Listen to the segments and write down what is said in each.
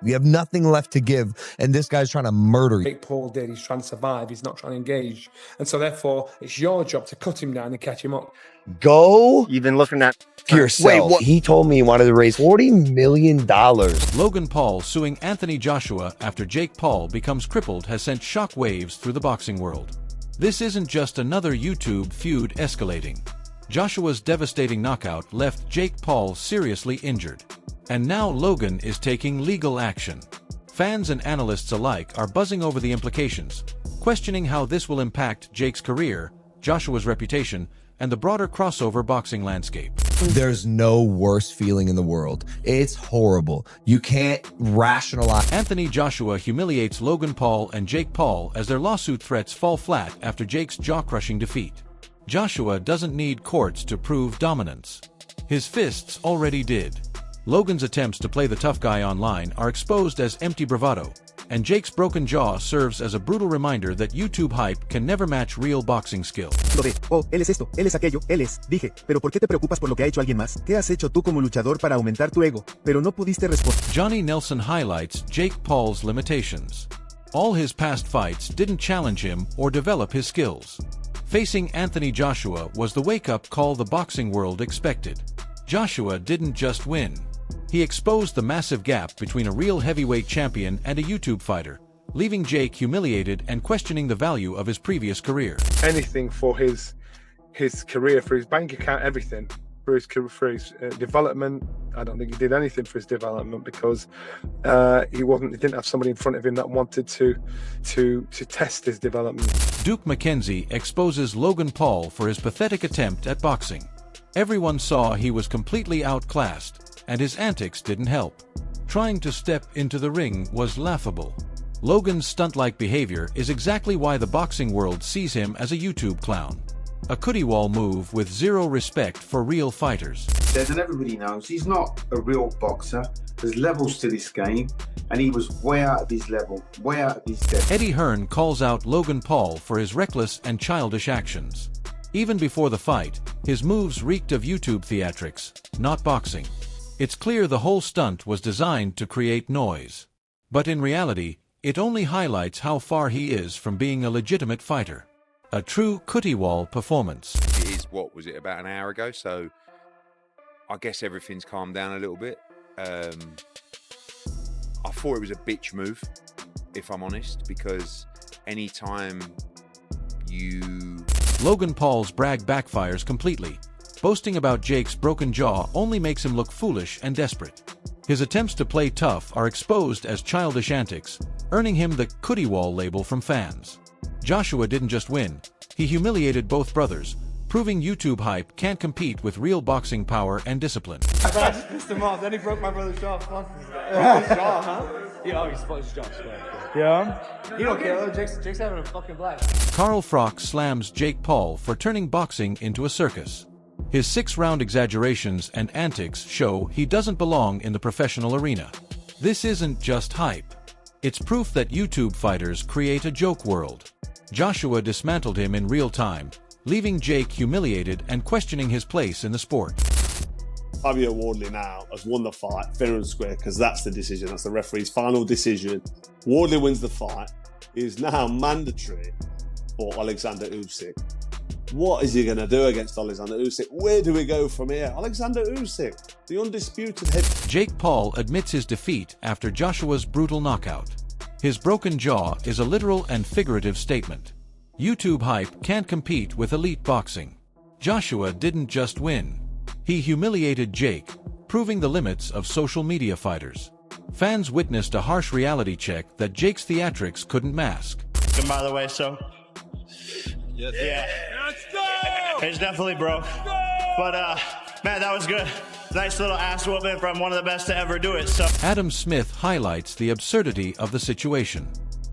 You have nothing left to give, and this guy's trying to murder you. Jake Paul did. He's trying to survive. He's not trying to engage. And so therefore, it's your job to cut him down and catch him up. Go You've been looking at yourself. Wait, what? He told me he wanted to raise $40 million. Logan Paul suing Anthony Joshua after Jake Paul becomes crippled has sent shockwaves through the boxing world. This isn't just another YouTube feud escalating. Joshua's devastating knockout left Jake Paul seriously injured. And now Logan is taking legal action. Fans and analysts alike are buzzing over the implications, questioning how this will impact Jake's career, Joshua's reputation, and the broader crossover boxing landscape. There's no worse feeling in the world. It's horrible. You can't rationalize. Anthony Joshua humiliates Logan Paul and Jake Paul as their lawsuit threats fall flat after Jake's jaw-crushing defeat. Joshua doesn't need courts to prove dominance. His fists already did. Logan's attempts to play the tough guy online are exposed as empty bravado, and Jake's broken jaw serves as a brutal reminder that YouTube hype can never match real boxing skill. Oh, él es esto, él es aquello, él es, dije, pero ¿por qué te preocupas por lo que ha hecho alguien más? ¿Qué has hecho tú como luchador para aumentar tu ego? Pero no pudiste responder. Johnny Nelson highlights Jake Paul's limitations. All his past fights didn't challenge him or develop his skills. Facing Anthony Joshua was the wake-up call the boxing world expected. Joshua didn't just win. He exposed the massive gap between a real heavyweight champion and a YouTube fighter, leaving Jake humiliated and questioning the value of his previous career. Anything for his career, for his bank account, everything. For his development. I don't think he did anything for his development because he didn't have somebody in front of him that wanted to test his development. Duke McKenzie exposes Logan Paul for his pathetic attempt at boxing. Everyone saw he was completely outclassed, and his antics didn't help. Trying to step into the ring was laughable. Logan's stunt-like behavior is exactly why the boxing world sees him as a YouTube clown. A cootie wall move with zero respect for real fighters. And everybody knows he's not a real boxer. There's levels to this game, and he was way out of his level, way out of his depth. Eddie Hearn calls out Logan Paul for his reckless and childish actions. Even before the fight, his moves reeked of YouTube theatrics, not boxing. It's clear the whole stunt was designed to create noise. But in reality, it only highlights how far he is from being a legitimate fighter. A true cootie wall performance. It is, what was it, about an hour ago, so I guess everything's calmed down a little bit. I thought it was a bitch move, if I'm honest, because anytime you... Logan Paul's brag backfires completely. Boasting about Jake's broken jaw only makes him look foolish and desperate. His attempts to play tough are exposed as childish antics, earning him the cootie wall label from fans. Joshua didn't just win, he humiliated both brothers, proving YouTube hype can't compete with real boxing power and discipline. I just pissed him off, then he broke my brother's jaw. Fuck this guy. Broke his jaw, huh? Yeah, he's supposed his jaw. Yeah? You don't care though, Jake's having a fucking blast. Carl Froch slams Jake Paul for turning boxing into a circus. His 6-round exaggerations and antics show he doesn't belong in the professional arena. This isn't just hype. It's proof that YouTube fighters create a joke world. Joshua dismantled him in real time, leaving Jake humiliated and questioning his place in the sport. Fabio Wardley now has won the fight fair and square because that's the decision. That's the referee's final decision. Wardley wins the fight. It is now mandatory for Alexander Usyk. What is he going to do against Alexander Usyk? Where do we go from here? Alexander Usyk, the undisputed head. Jake Paul admits his defeat after Joshua's brutal knockout. His broken jaw is a literal and figurative statement. YouTube hype can't compete with elite boxing. Joshua didn't just win. He humiliated Jake, proving the limits of social media fighters. Fans witnessed a harsh reality check that Jake's theatrics couldn't mask. And by the way, so... Yes. Yeah. Let's go! It's definitely broke. But, man, that was good. Nice little ass whooping from one of the best to ever do it, so... Adam Smith highlights the absurdity of the situation.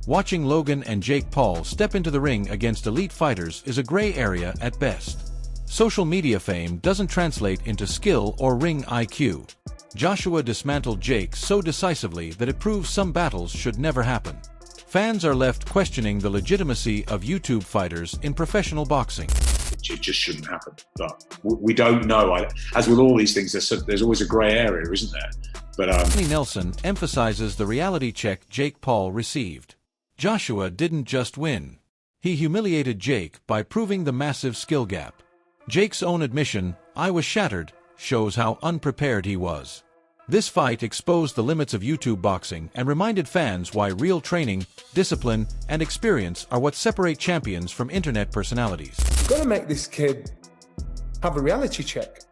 Watching Logan and Jake Paul step into the ring against elite fighters is a gray area at best. Social media fame doesn't translate into skill or ring IQ. Joshua dismantled Jake so decisively that it proves some battles should never happen. Fans are left questioning the legitimacy of YouTube fighters in professional boxing. It just shouldn't happen. But we don't know. As with all these things, there's always a grey area, isn't there? But Anthony Nelson emphasizes the reality check Jake Paul received. Joshua didn't just win. He humiliated Jake by proving the massive skill gap. Jake's own admission, "I was shattered," shows how unprepared he was. This fight exposed the limits of YouTube boxing and reminded fans why real training, discipline, and experience are what separate champions from internet personalities. You've got to make this kid have a reality check.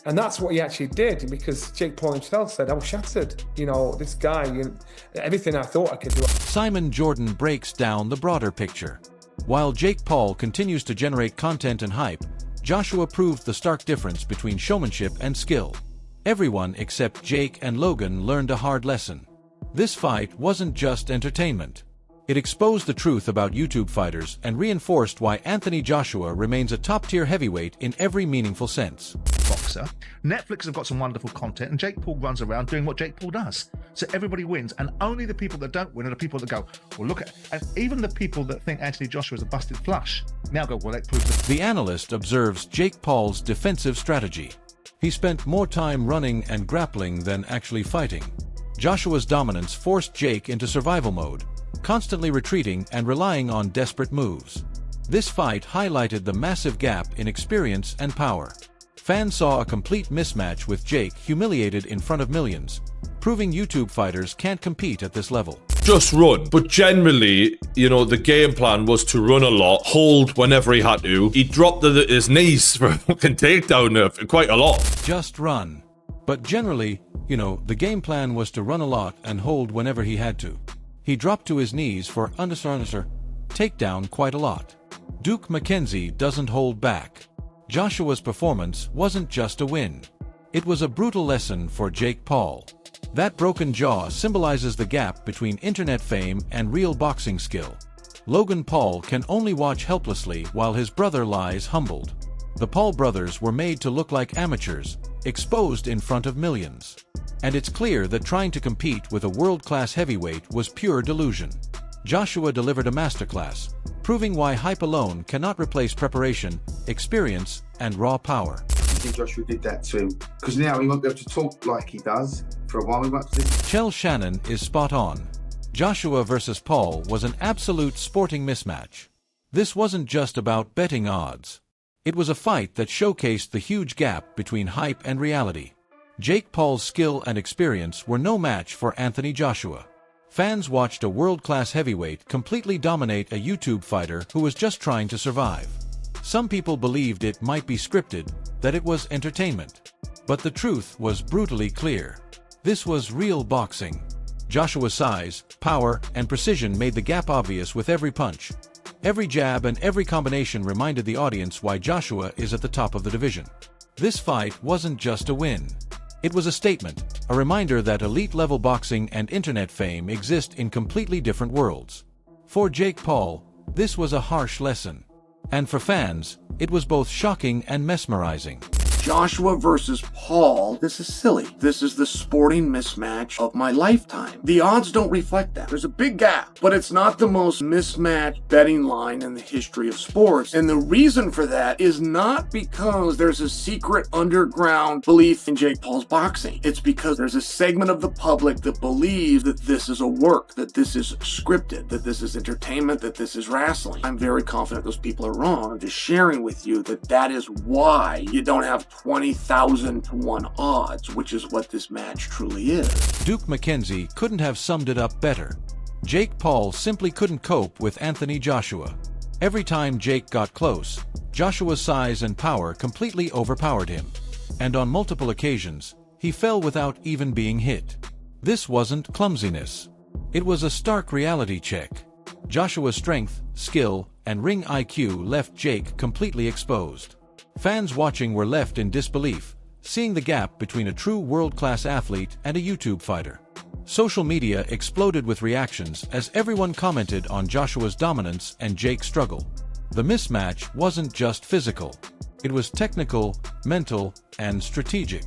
And that's what he actually did, because Jake Paul himself said, "I was shattered. You know, this guy, everything I thought I could do." Simon Jordan breaks down the broader picture. While Jake Paul continues to generate content and hype, Joshua proved the stark difference between showmanship and skill. Everyone except Jake and Logan learned a hard lesson. This fight wasn't just entertainment. It exposed the truth about YouTube fighters and reinforced why Anthony Joshua remains a top-tier heavyweight in every meaningful sense. Boxer. Netflix have got some wonderful content, and Jake Paul runs around doing what Jake Paul does. So everybody wins, and only the people that don't win are the people that go, "Well, look at," and even the people that think Anthony Joshua is a busted flush now go, "Well, that proves that." The analyst observes Jake Paul's defensive strategy. He spent more time running and grappling than actually fighting. Joshua's dominance forced Jake into survival mode, constantly retreating and relying on desperate moves. This fight highlighted the massive gap in experience and power. Fans saw a complete mismatch with Jake humiliated in front of millions, proving YouTube fighters can't compete at this level. Just run. But generally, the game plan was to run a lot, hold whenever he had to. He dropped his knees for a fucking takedown there quite a lot. Just run. But generally, the game plan was to run a lot and hold whenever he had to. He dropped to his knees for takedown quite a lot. Duke McKenzie doesn't hold back. Joshua's performance wasn't just a win. It was a brutal lesson for Jake Paul. That broken jaw symbolizes the gap between internet fame and real boxing skill. Logan Paul can only watch helplessly while his brother lies humbled. The Paul brothers were made to look like amateurs, exposed in front of millions. And it's clear that trying to compete with a world-class heavyweight was pure delusion. Joshua delivered a masterclass, proving why hype alone cannot replace preparation, experience, and raw power. I think Joshua did that to him, because now he won't be able to talk like he does for a while. He won't. Chell Shannon is spot on. Joshua versus Paul was an absolute sporting mismatch. This wasn't just about betting odds. It was a fight that showcased the huge gap between hype and reality. Jake Paul's skill and experience were no match for Anthony Joshua. Fans watched a world-class heavyweight completely dominate a YouTube fighter who was just trying to survive. Some people believed it might be scripted, that it was entertainment. But the truth was brutally clear. This was real boxing. Joshua's size, power, and precision made the gap obvious with every punch. Every jab and every combination reminded the audience why Joshua is at the top of the division. This fight wasn't just a win. It was a statement, a reminder that elite-level boxing and internet fame exist in completely different worlds. For Jake Paul, this was a harsh lesson. And for fans, it was both shocking and mesmerizing. Joshua versus Paul, this is silly. This is the sporting mismatch of my lifetime. The odds don't reflect that. There's a big gap, but it's not the most mismatched betting line in the history of sports. And the reason for that is not because there's a secret underground belief in Jake Paul's boxing. It's because there's a segment of the public that believes that this is a work, that this is scripted, that this is entertainment, that this is wrestling. I'm very confident those people are wrong. I'm just sharing with you that that is why you don't have 20,000 to 1 odds, which is what this match truly is. Duke McKenzie couldn't have summed it up better. Jake Paul simply couldn't cope with Anthony Joshua. Every time Jake got close, Joshua's size and power completely overpowered him. And on multiple occasions, he fell without even being hit. This wasn't clumsiness. It was a stark reality check. Joshua's strength, skill, and ring IQ left Jake completely exposed. Fans watching were left in disbelief, seeing the gap between a true world-class athlete and a YouTube fighter. Social media exploded with reactions as everyone commented on Joshua's dominance and Jake's struggle. The mismatch wasn't just physical. It was technical, mental, and strategic.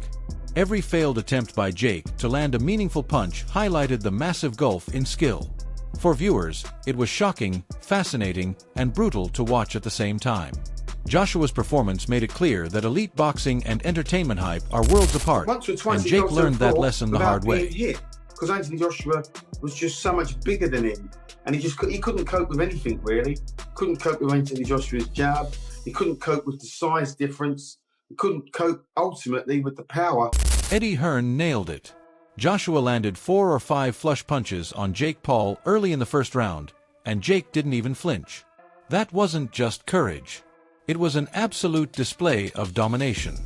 Every failed attempt by Jake to land a meaningful punch highlighted the massive gulf in skill. For viewers, it was shocking, fascinating, and brutal to watch at the same time. Joshua's performance made it clear that elite boxing and entertainment hype are worlds apart, and Jake learned that lesson the hard way. Because Anthony Joshua was just so much bigger than him, and he couldn't cope with anything really. Couldn't cope with Anthony Joshua's jab. He couldn't cope with the size difference. He couldn't cope ultimately with the power. Eddie Hearn nailed it. Joshua landed 4 or 5 flush punches on JakePaul early in the first round, and Jake didn't even flinch. That wasn't just courage. It was an absolute display of domination.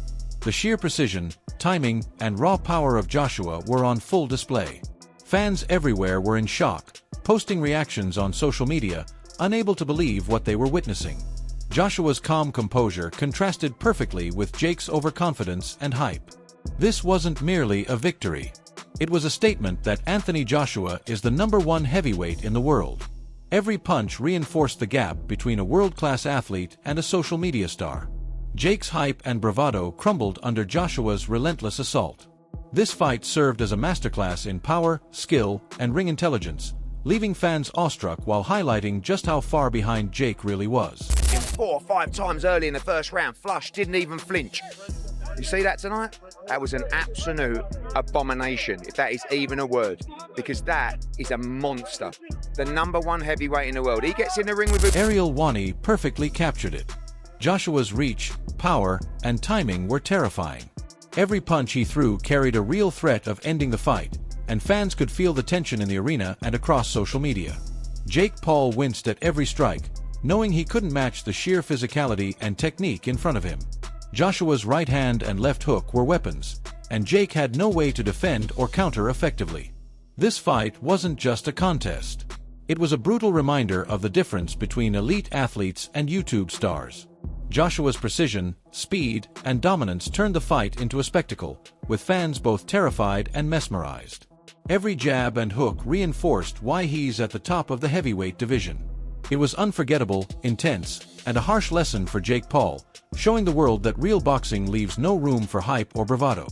The sheer precision, timing, and raw power of Joshua were on full display. Fans everywhere were in shock, posting reactions on social media, unable to believe what they were witnessing. Joshua's calm composure contrasted perfectly with Jake's overconfidence and hype. This wasn't merely a victory. It was a statement that Anthony Joshua is the #1 heavyweight in the world. Every punch reinforced the gap between a world-class athlete and a social media star. Jake's hype and bravado crumbled under Joshua's relentless assault. This fight served as a masterclass in power, skill, and ring intelligence, leaving fans awestruck while highlighting just how far behind Jake really was. 4 or 5 times early in the first round, flush, didn't even flinch. You see that tonight? That was an absolute abomination, if that is even a word, because that is a monster. The #1 heavyweight in the world. He gets in the ring with Ariel Wani perfectly captured it. Joshua's reach, power, and timing were terrifying. Every punch he threw carried a real threat of ending the fight, and fans could feel the tension in the arena and across social media. JakePaul winced at every strike, knowing he couldn't match the sheer physicality and technique in front of him. Joshua's right hand and left hook were weapons, and Jake had no way to defend or counter effectively. This fight wasn't just a contest. It was a brutal reminder of the difference between elite athletes and YouTube stars. Joshua's precision, speed, and dominance turned the fight into a spectacle, with fans both terrified and mesmerized. Every jab and hook reinforced why he's at the top of the heavyweight division. It was unforgettable, intense, and a harsh lesson for JakePaul, showing the world that real boxing leaves no room for hype or bravado.